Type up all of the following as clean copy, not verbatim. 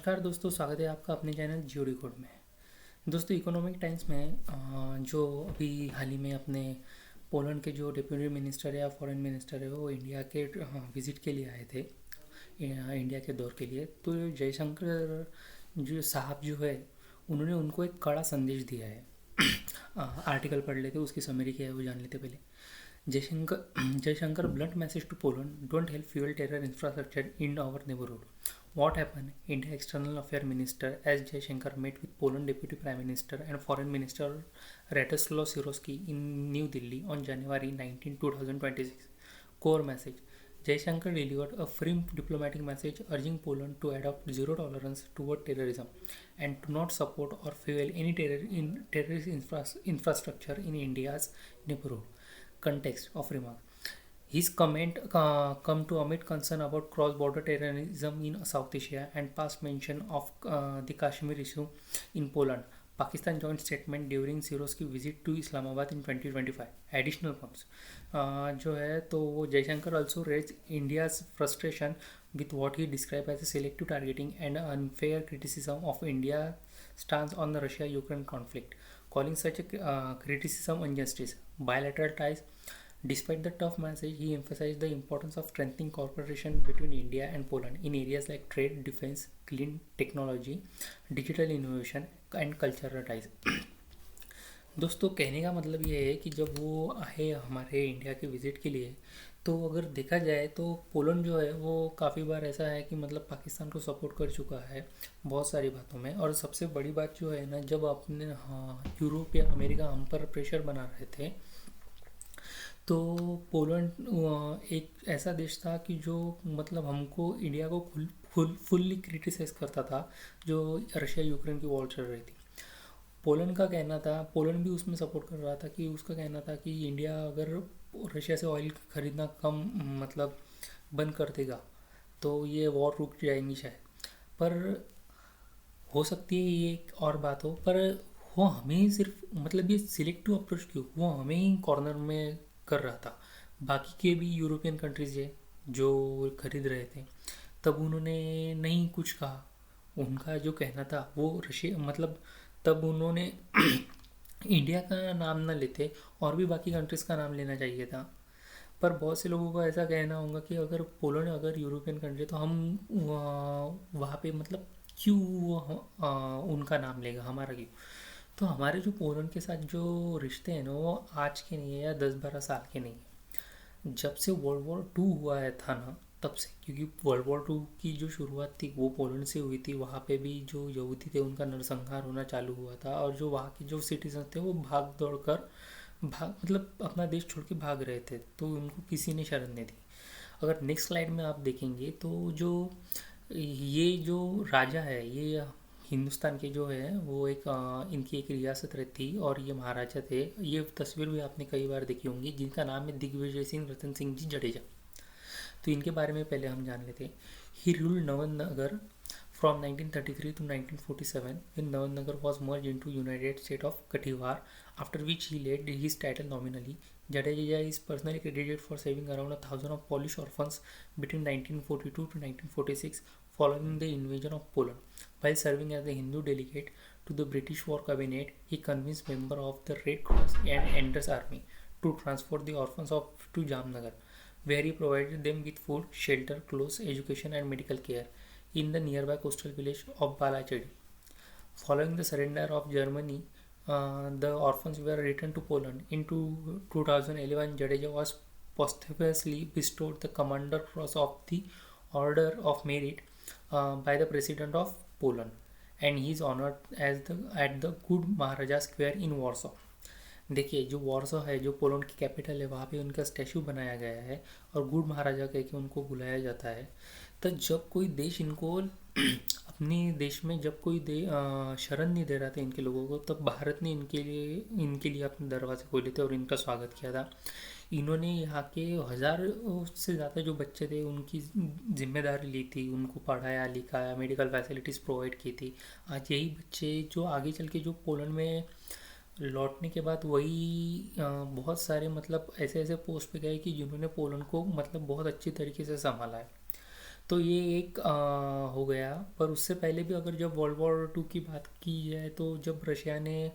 नमस्कार दोस्तों, स्वागत है आपका अपने चैनल जियो डिकोड में। दोस्तों, इकोनॉमिक टाइम्स में जो अभी हाल ही में अपने पोलैंड के जो डिप्यूटी मिनिस्टर है या फॉरेन मिनिस्टर है वो इंडिया के विज़िट के लिए आए थे, इंडिया के दौर के लिए। तो जयशंकर जो साहब जो है उन्होंने उनको एक कड़ा संदेश दिया है। आर्टिकल पढ़ लेते, उसकी समरी क्या है वो जान लेते पहले। Jaishankar blunt message to Poland: don't help fuel terror infrastructure in our neighborhood. What happened? India External Affairs Minister S. Jaishankar met with Poland Deputy Prime Minister and Foreign Minister Radoslaw Sikorski in New Delhi on January 19, 2026. Core message: Jaishankar delivered a firm diplomatic message urging Poland to adopt zero tolerance toward terrorism and to not support or fuel any terrorist infrastructure in India's neighborhood. Context of remark: his comment come to amid concern about cross-border terrorism in South Asia and past mention of the Kashmir issue in Poland. Pakistan joint statement during Sikorski visit to Islamabad in 2025. Additional points जो है तो वो Jaishankar also raised India's frustration with what he described as a selective targeting and unfair criticism of India's stance on the Russia-Ukraine conflict, calling such a criticism injustice. Bilateral ties. Despite the tough message, he emphasized the importance of strengthening cooperation between India and Poland in areas like trade, defense, clean technology, digital innovation and cultural ties. दोस्तों, कहने का मतलब ये है कि जब वो आए हमारे इंडिया के विज़िट के लिए, तो अगर देखा जाए तो पोलैंड जो है वो काफ़ी बार ऐसा है कि मतलब पाकिस्तान को सपोर्ट कर चुका है बहुत सारी बातों में। और सबसे बड़ी बात जो है ना, जब अपने यूरोप या अमेरिका हम पर प्रेशर बना रहे थे तो पोलैंड एक ऐसा देश था कि जो मतलब हमको इंडिया को फुल्ली क्रिटिसाइज करता था जो रशिया यूक्रेन की वॉर चल रही थी। पोलैंड का कहना था, पोलैंड भी उसमें सपोर्ट कर रहा था कि उसका कहना था कि इंडिया अगर रशिया से ऑयल खरीदना कम मतलब बंद कर देगा तो ये वॉर रुक जाएंगी शायद। पर हो सकती है ये एक और बात हो, पर वो हमें सिर्फ मतलब ये सिलेक्टिव अप्रोच क्यों, वो हमें ही कॉर्नर में कर रहा था। बाकी के भी यूरोपियन कंट्रीज है जो खरीद रहे थे, तब उन्होंने नहीं कुछ कहा। उनका जो कहना था वो रशिया मतलब तब उन्होंने इंडिया का नाम ना लेते और भी बाकी कंट्रीज़ का नाम लेना चाहिए था। पर बहुत से लोगों का ऐसा कहना होगा कि अगर पोलैंड अगर यूरोपियन कंट्री तो हम वहाँ पे मतलब क्यों उनका नाम लेगा, हमारा क्यों। तो हमारे जो पोलैंड के साथ जो रिश्ते हैं ना वो आज के नहीं है या 10-12 साल के नहीं है। जब से वर्ल्ड वॉर टू हुआ है था ना तब से, क्योंकि वर्ल्ड वॉर टू की जो शुरुआत थी वो पोलैंड से हुई थी। वहाँ पे भी जो यहूदी थे उनका नरसंहार होना चालू हुआ था और जो वहाँ के जो सिटीजन थे वो भाग दौड़ कर मतलब अपना देश छोड़ के भाग रहे थे, तो उनको किसी ने शरण नहीं दी। अगर नेक्स्ट स्लाइड में आप देखेंगे तो जो ये जो राजा है ये हिंदुस्तान के जो है वो एक इनकी एक रियासत रहती थी और ये महाराजा थे। ये तस्वीर भी आपने कई बार देखी होंगी, जिनका नाम है दिग्विजय सिंह रतन सिंह जी जडेजा। तो इनके बारे में पहले हम जान लेते हैं। He ruled Navnagar from 1933 to 1947 when Navanagar was merged into United State of Kathiawar, after which he led his title nominally. Jadeja is personally credited for saving around 1,000 of Polish orphans between 1942 to 1946 following the invasion of Poland. While serving as the Hindu delegate to the British War Cabinet, he convinced members of the Red Cross and Enders Army to transport the orphans to Jamnagar, where he provided them with food, shelter, clothes, education and medical care in the nearby coastal village of Balachedi. Following the surrender of Germany, the orphans were returned to Poland. In 2011, Jadeja was posthumously bestowed the Commander Cross of the Order of Merit by the President of Poland, and he is honored at the Good Maharaja Square in Warsaw. देखिए, जो Warsaw है जो Poland की capital है वहाँ पे उनका statue बनाया गया है और गुड महाराजा कह के उनको बुलाया जाता है। तो जब कोई देश इनको अपने देश में जब कोई शरण नहीं दे रहा था इनके लोगों को, तब भारत ने इनके लिए अपने दरवाजे खोले थे और इनका स्वागत किया था। इन्होंने यहाँ के 1000 से ज़्यादा जो बच्चे थे उनकी जिम्मेदारी ली थी, उनको पढ़ाया लिखाया, मेडिकल फैसिलिटीज़ प्रोवाइड की थी। आज यही बच्चे जो आगे चल के जो पोलैंड में लौटने के बाद वही बहुत सारे मतलब ऐसे ऐसे पोस्ट पे गए कि जिन्होंने पोलैंड को मतलब बहुत अच्छी तरीके से संभाला है। तो ये एक हो गया। पर उससे पहले भी अगर जब वर्ल्ड वॉर 2 की बात की जाए तो जब रशिया ने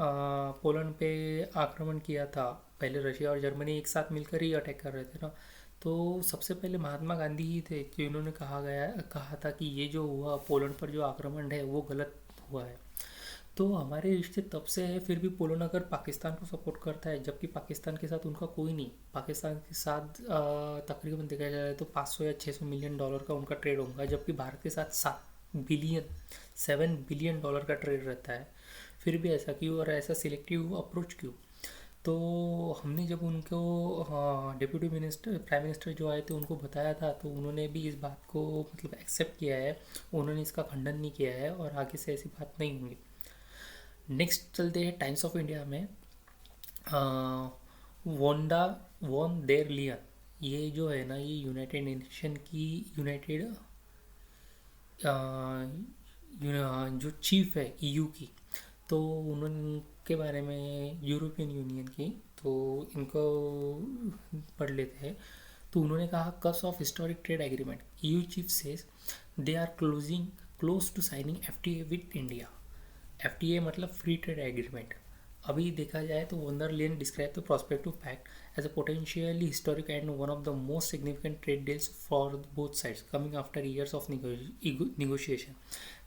पोलैंड पे आक्रमण किया था, पहले रशिया और जर्मनी एक साथ मिलकर ही अटैक कर रहे थे ना, तो सबसे पहले महात्मा गांधी ही थे जिन्होंने कहा था कि ये जो हुआ पोलैंड पर जो आक्रमण है वो गलत हुआ है। तो हमारे रिश्ते तब से है, फिर भी पोलैंड अगर पाकिस्तान को सपोर्ट करता है, जबकि पाकिस्तान के साथ उनका कोई नहीं, पाकिस्तान के साथ तकरीबन देखा जाए तो 500 या 600 मिलियन डॉलर का उनका ट्रेड होगा, जबकि भारत के साथ 7 बिलियन डॉलर का ट्रेड रहता है। फिर भी ऐसा क्यों, और ऐसा सिलेक्टिव अप्रोच क्यों? तो हमने जब उनको डिप्यूटी मिनिस्टर प्राइम मिनिस्टर जो आए थे उनको बताया था, तो उन्होंने भी इस बात को मतलब एक्सेप्ट किया है, उन्होंने इसका खंडन नहीं किया है और आगे से ऐसी बात नहीं होंगी। नेक्स्ट चलते हैं टाइम्स ऑफ इंडिया में। वोंडा वॉन देर लियन, ये जो है ना, ये यूनाइटेड नेशन की यूनाइटेड जो चीफ है ईयू की, तो उनके बारे में, यूरोपियन यूनियन की, तो इनको पढ़ लेते हैं। तो उन्होंने कहा cusp of historic trade agreement, EU chief says they are close to signing FTA with India. FTA मतलब फ्री ट्रेड एग्रीमेंट। अभी देखा जाए तो von der Leyen describe the prospective pact as a potentially historic and one of the most significant trade deals for both sides, coming after years of negotiation.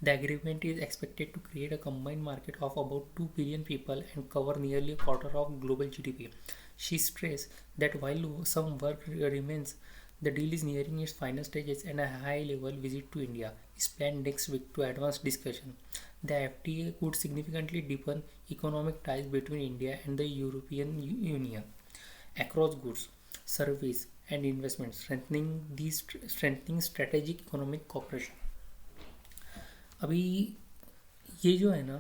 The agreement is expected to create a combined market of about 2 billion people and cover nearly a quarter of global GDP. She stressed that while some work remains, the deal is nearing its final stages and a high-level visit to India is planned next week to advance discussion. The FTA could significantly deepen economic ties between India and the European Union across goods, service, and investment, strengthening strategic economic cooperation. अभी ये जो है ना,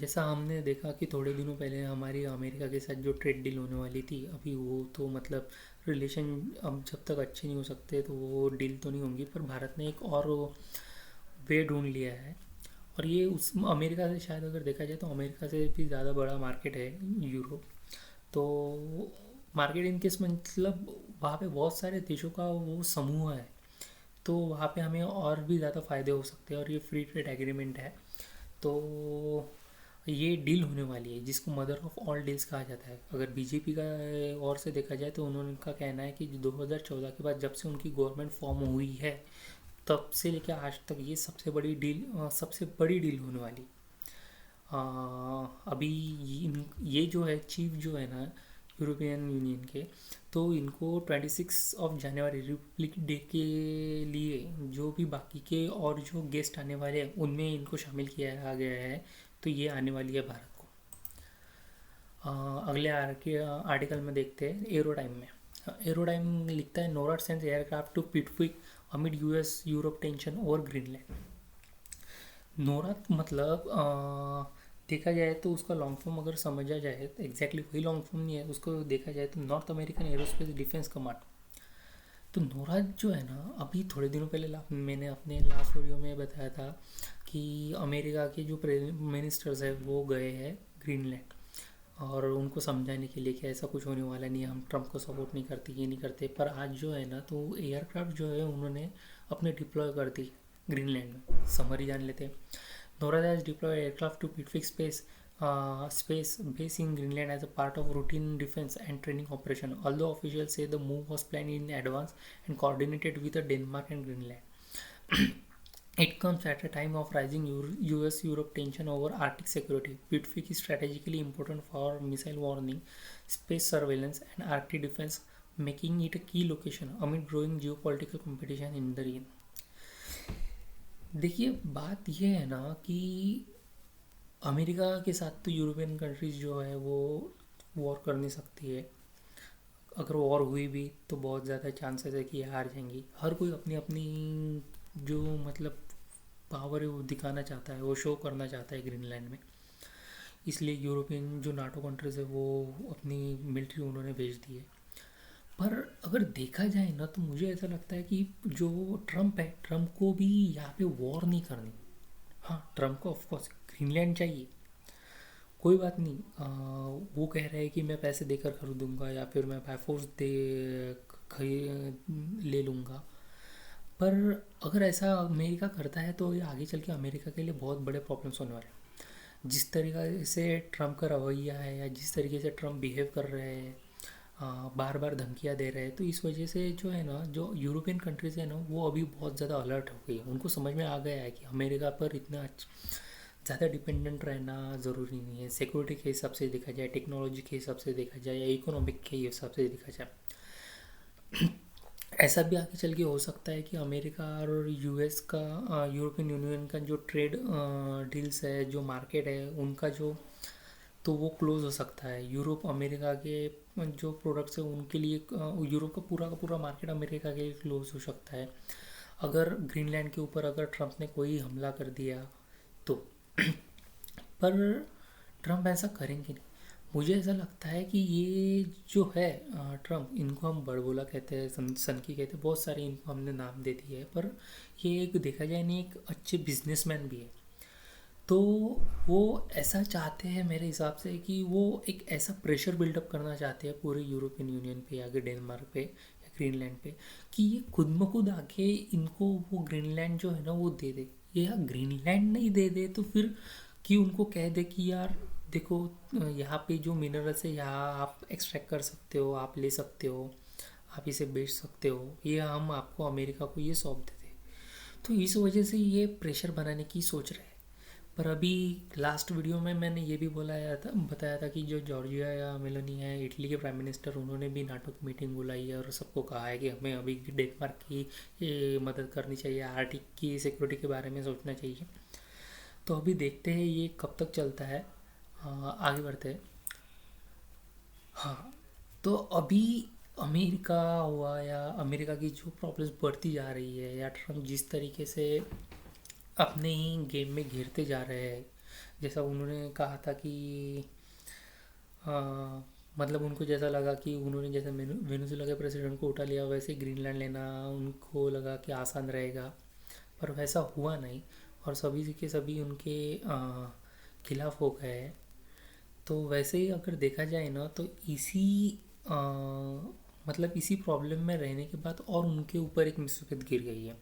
जैसा हमने देखा कि थोड़े दिनों पहले हमारी अमेरिका के साथ जो ट्रेड डील होने वाली थी, अभी वो तो मतलब रिलेशन अब जब तक अच्छे नहीं हो सकते तो वो डील तो नहीं होंगी, पर भारत ने एक और वे ढूंढ लिया है। और ये उस अमेरिका से शायद अगर देखा जाए तो अमेरिका से भी ज़्यादा बड़ा मार्केट है यूरोप। तो मार्केट इन केस मतलब वहाँ पे बहुत सारे देशों का वो समूह है, तो वहाँ पे हमें और भी ज़्यादा फ़ायदे हो सकते हैं। और ये फ्री ट्रेड एग्रीमेंट है, तो ये डील होने वाली है जिसको मदर ऑफ ऑल डील्स कहा जाता है। अगर बीजेपी का और से देखा जाए तो उनका कहना है कि 2014 के बाद जब से उनकी गवर्नमेंट फॉर्म हुई है तब से लेकर आज तक ये सबसे बड़ी डील होने वाली। अभी ये जो है चीफ जो है ना यूरोपियन यूनियन के, तो इनको 26 जनवरी रिपब्लिक डे के लिए जो भी बाकी के और जो गेस्ट आने वाले हैं उनमें इनको शामिल किया गया है। तो ये आने वाली है भारत को। अगले आर्टिकल में देखते हैं एरोटाइम में। एरोटाइम लिखता है NORAD sends aircraft to Pituffik amid US Europe tension over Greenland. NORAD मतलब देखा जाए तो उसका लॉन्ग फॉर्म अगर समझा जाए तो एग्जैक्टली वही लॉन्ग फॉर्म नहीं है, उसको देखा जाए तो north American aerospace defence command. तो नोरात जो है ना, अभी थोड़े दिनों पहले मैंने अपने लास्ट वीडियो में बताया था कि अमेरिका के जो मिनिस्टर्स है वो गए हैं ग्रीनलैंड और उनको समझाने के लिए कि ऐसा कुछ होने वाला नहीं है, हम ट्रम्प को सपोर्ट नहीं करते, ये नहीं करते। पर आज जो है ना, तो एयरक्राफ्ट जो है उन्होंने अपने डिप्लॉय कर दी ग्रीनलैंड में। समरी जान लेते हैं। NORAD has deployed aircraft to Pittsburgh space base in Greenland as a part of routine defense and training operation. Although officials say the move was planned in advance and coordinated with Denmark and Greenland. It comes at a time of rising US-Europe tension over Arctic security. Pittsburgh is strategically important for missile warning, space surveillance, and Arctic defense, making it a key location amid growing geopolitical competition in the region. देखिए बात ये है ना कि America के साथ तो European countries जो है वो वॉर कर नहीं सकती है। अगर वॉर हुई भी तो बहुत ज़्यादा चांसेस है कि हार जाएंगी। हर कोई अपनी अपनी जो मतलब पावर है वो दिखाना चाहता है, वो शो करना चाहता है ग्रीनलैंड में। इसलिए यूरोपियन जो नाटो कंट्रीज़ है वो अपनी मिलिट्री उन्होंने भेज दी है। पर अगर देखा जाए ना तो मुझे ऐसा लगता है कि जो ट्रम्प है, ट्रम्प को भी यहाँ पे वॉर नहीं करनी। हाँ, ट्रम्प को ऑफकोर्स ग्रीनलैंड चाहिए, कोई बात नहीं। वो कह रहे हैं कि मैं पैसे देकर खरीदूंगा या फिर मैं बाय फोर्स ले लूँगा। पर अगर ऐसा अमेरिका करता है तो ये आगे चल के अमेरिका के लिए बहुत बड़े प्रॉब्लम्स होने वाले हैं। जिस तरीके से ट्रम्प का रवैया है या जिस तरीके से ट्रम्प बिहेव कर रहे हैं, बार बार धमकियाँ दे रहे हैं, तो इस वजह से जो है ना, जो यूरोपियन कंट्रीज़ है ना, वो अभी बहुत ज़्यादा अलर्ट हो गई है। उनको समझ में आ गया है कि अमेरिका पर इतना ज़्यादा डिपेंडेंट रहना ज़रूरी नहीं है। सिक्योरिटी के हिसाब से देखा जाए, टेक्नोलॉजी के हिसाब से देखा जाए, या इकोनॉमिक के हिसाब से देखा जाए, ऐसा भी आगे चल के हो सकता है कि अमेरिका और यूएस का, यूरोपियन यूनियन का जो ट्रेड डील्स है, जो मार्केट है उनका जो, तो वो क्लोज़ हो सकता है। यूरोप अमेरिका के जो प्रोडक्ट्स है उनके लिए, यूरोप का पूरा मार्केट अमेरिका के लिए क्लोज़ हो सकता है अगर ग्रीनलैंड के ऊपर अगर ट्रम्प ने कोई हमला कर दिया तो। पर ट्रम्प ऐसा करेंगे नहीं। मुझे ऐसा लगता है कि ये जो है ट्रम्प, इनको हम बड़बोला कहते हैं, सनकी कहते हैं, बहुत सारे इनको हमने नाम दे दिए है, पर ये एक देखा जाए नहीं एक अच्छे बिजनेसमैन भी है। तो वो ऐसा चाहते हैं मेरे हिसाब से कि वो एक ऐसा प्रेशर बिल्डअप करना चाहते हैं पूरे यूरोपियन यूनियन पे या डेनमार्क पे या ग्रीनलैंड पे, कि ये खुद ब खुद आके इनको वो ग्रीनलैंड जो है ना वो दे दे। ये यार ग्रीनलैंड नहीं दे दे तो फिर कि उनको कह दे कि यार देखो, यहाँ पे जो मिनरल्स है यहाँ आप एक्सट्रैक्ट कर सकते हो, आप ले सकते हो, आप इसे बेच सकते हो, ये हम आपको अमेरिका को ये सौंप देते। तो इस वजह से ये प्रेशर बनाने की सोच रहे हैं। पर अभी लास्ट वीडियो में मैंने ये भी बताया था कि जो जॉर्जिया या मेलोनी है, इटली के प्राइम मिनिस्टर, उन्होंने भी नाटो की मीटिंग बुलाई है और सबको कहा है कि हमें अभी डेनमार्क की ये मदद करनी चाहिए, आर्टिक की सिक्योरिटी के बारे में सोचना चाहिए। तो अभी देखते हैं ये कब तक चलता है। आगे बढ़ते हैं। हाँ, तो अभी अमेरिका हुआ या अमेरिका की जो प्रॉब्लम्स बढ़ती जा रही है, या ट्रम्प जिस तरीके से अपने ही गेम में घेरते जा रहे हैं, जैसा उन्होंने कहा था कि मतलब उनको जैसा लगा कि उन्होंने जैसे वेनेजुएला के प्रेसिडेंट को उठा लिया, वैसे ग्रीनलैंड लेना उनको लगा कि आसान रहेगा, पर वैसा हुआ नहीं और सभी के सभी उनके खिलाफ हो गए। तो वैसे ही अगर देखा जाए ना तो इसी अ, मतलब इसी प्रॉब्लम में रहने के बाद और उनके ऊपर एक मुसीबत गिर गई है।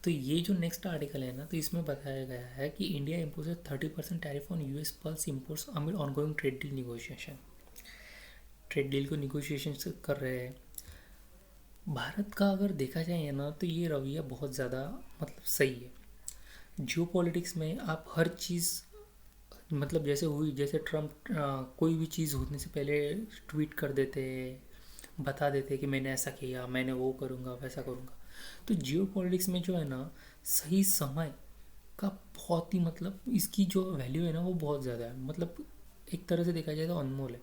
तो ये जो नेक्स्ट आर्टिकल है ना, तो इसमें बताया गया है कि India imposes 30% tariff on US pulse imports amid ongoing trade deal negotiation. Trade deal को निगोशिएशन कर रहे हैं। भारत का अगर देखा जाए ना तो ये रवैया बहुत ज़्यादा मतलब सही है। जियो पॉलिटिक्स में आप हर चीज़, मतलब जैसे हुई, जैसे ट्रम्प कोई भी चीज़ होने से पहले ट्वीट कर देते, बता देते कि मैंने ऐसा किया, मैंने वो करूँगा, वैसा करूँगा। तो जियो पॉलिटिक्स में जो है ना, सही समय का बहुत ही, मतलब इसकी जो वैल्यू है ना वो बहुत ज़्यादा है। मतलब एक तरह से देखा जाए तो अनमोल है।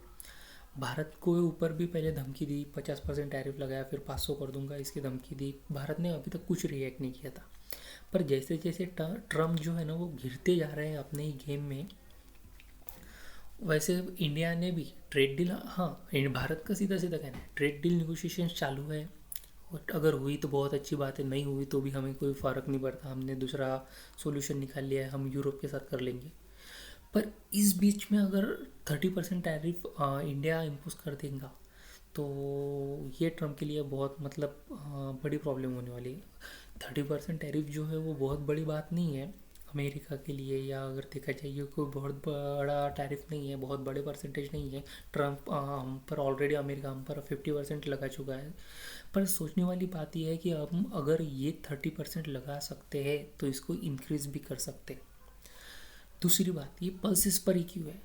भारत को ऊपर भी पहले धमकी दी, 50% टैरिफ लगाया, फिर 500 कर दूंगा इसकी धमकी दी। भारत ने अभी तक कुछ रिएक्ट नहीं किया था। पर जैसे जैसे ट्रम्प जो है ना वो गिरते जा रहे हैं अपने ही गेम में, वैसे इंडिया ने भी ट्रेड डील, हाँ भारत का सीधा सीधा कहना है ट्रेड डील निगोशिएशन चालू है। और अगर हुई तो बहुत अच्छी बात है, नहीं हुई तो भी हमें कोई फ़र्क नहीं पड़ता, हमने दूसरा सॉल्यूशन निकाल लिया है, हम यूरोप के साथ कर लेंगे। पर इस बीच में अगर 30% टैरिफ इंडिया इम्पोज कर देगा तो ये ट्रम्प के लिए बहुत मतलब बड़ी प्रॉब्लम होने वाली है। 30% टैरिफ जो है वो बहुत बड़ी बात नहीं है अमेरिका के लिए, या अगर देखा जाए ये कोई बहुत बड़ा टैरिफ नहीं है, बहुत बड़े परसेंटेज नहीं है। ट्रम्प हम पर ऑलरेडी, अमेरिका हम पर 50% लगा चुका है। पर सोचने वाली बात यह है कि हम अगर ये 30% लगा सकते हैं तो इसको इंक्रीज़ भी कर सकते हैं। दूसरी बात, ये पल्सेस पर ही क्यों है।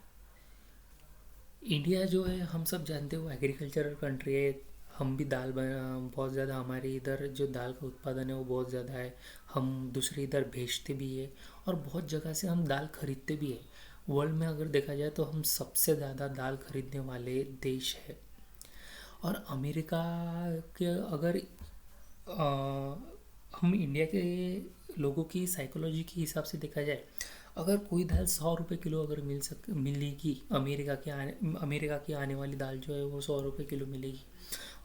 इंडिया जो है हम सब जानते हो एग्रीकल्चरल कंट्री है। हम भी दाल बहुत ज़्यादा, हमारे इधर जो दाल का उत्पादन है वो बहुत ज़्यादा है। हम दूसरे इधर भेजते भी है और बहुत जगह से हम दाल खरीदते भी है। वर्ल्ड में अगर देखा जाए तो हम सबसे ज़्यादा दाल खरीदने वाले देश है। और अमेरिका के अगर हम इंडिया के लोगों की साइकोलॉजी के हिसाब से देखा जाए, अगर कोई दाल 100 रुपये किलो अगर मिलेगी, अमेरिका की आने वाली दाल जो है वो 100 रुपये किलो मिलेगी,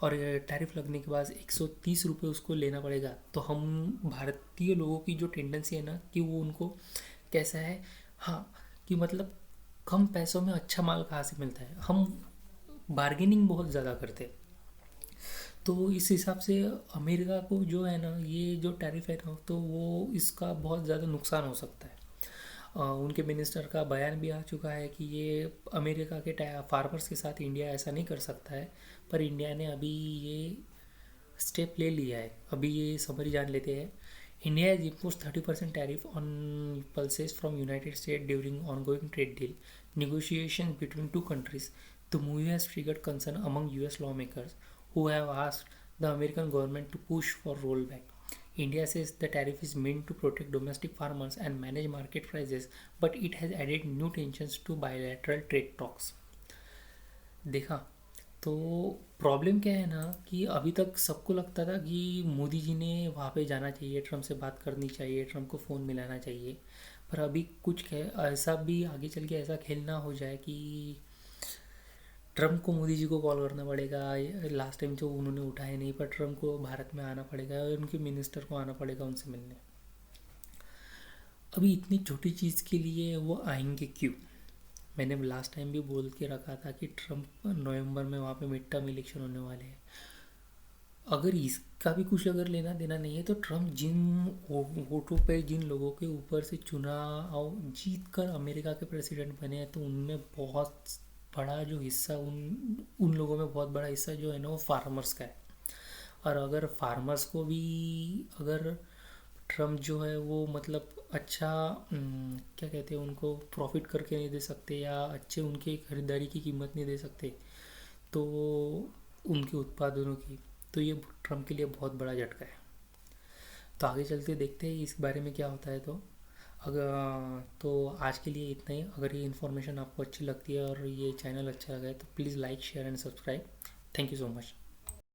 और टैरिफ लगने के बाद 130 रुपये उसको लेना पड़ेगा, तो हम भारतीय लोगों की जो टेंडेंसी है ना कि वो उनको कैसा है, हाँ, कि मतलब कम पैसों में अच्छा माल कहाँ से मिलता है, हम बार्गेनिंग बहुत ज़्यादा करते हैं। तो इस हिसाब से अमेरिका को जो है ना, ये जो टैरिफ है ना, तो वो इसका बहुत ज़्यादा नुकसान हो सकता है। उनके मिनिस्टर का बयान भी आ चुका है कि ये अमेरिका के फार्मर्स के साथ इंडिया ऐसा नहीं कर सकता है, पर इंडिया ने अभी ये स्टेप ले लिया है। अभी ये समरी जान लेते हैं। India has imposed 30% tariff on pulses from United States during ongoing trade deal negotiations between two countries. The move has triggered concern among US lawmakers who have asked the American government to push for rollback. India says the tariff is meant to protect domestic farmers and manage market prices, but it has added new tensions to bilateral trade talks. देखा। तो problem क्या है ना, कि अभी तक सबको लगता था कि मोदी जी ने वहाँ पे जाना चाहिए, ट्रम्प से बात करनी चाहिए, ट्रम्प को फ़ोन मिलाना चाहिए। पर अभी कुछ ऐसा भी आगे चल के ऐसा खेल ना हो जाए कि ट्रम्प को मोदी जी को कॉल करना पड़ेगा। लास्ट टाइम जो उन्होंने उठाया नहीं, पर ट्रम्प को भारत में आना पड़ेगा और उनके मिनिस्टर को आना पड़ेगा उनसे मिलने। अभी इतनी छोटी चीज़ के लिए वो आएंगे क्यों? मैंने लास्ट टाइम भी बोल के रखा था कि ट्रम्प नवंबर में वहाँ पे मिड टर्म इलेक्शन होने वाले हैं। अगर इसका भी कुछ अगर लेना देना नहीं है, तो ट्रम्प जिन वोटों पे, जिन लोगों के ऊपर से चुनाव जीत कर अमेरिका के प्रेसिडेंट बने हैं, तो उनमें बहुत बड़ा जो हिस्सा, उन उन लोगों में बहुत बड़ा हिस्सा जो है ना, वो फार्मर्स का है। और अगर फार्मर्स को भी, अगर ट्रम्प जो है वो मतलब अच्छा क्या कहते हैं, उनको प्रॉफिट करके नहीं दे सकते, या अच्छे उनके खरीदारी की कीमत नहीं दे सकते, तो उनके उत्पादनों की, तो ये ट्रम्प के लिए बहुत बड़ा झटका है। तो आगे चलते देखते हैं इस बारे में क्या होता है। तो अगर तो आज के लिए इतना ही। अगर ये इन्फॉर्मेशन आपको अच्छी लगती है और ये चैनल अच्छा लगा है, तो please like, share and subscribe. Thank you so much.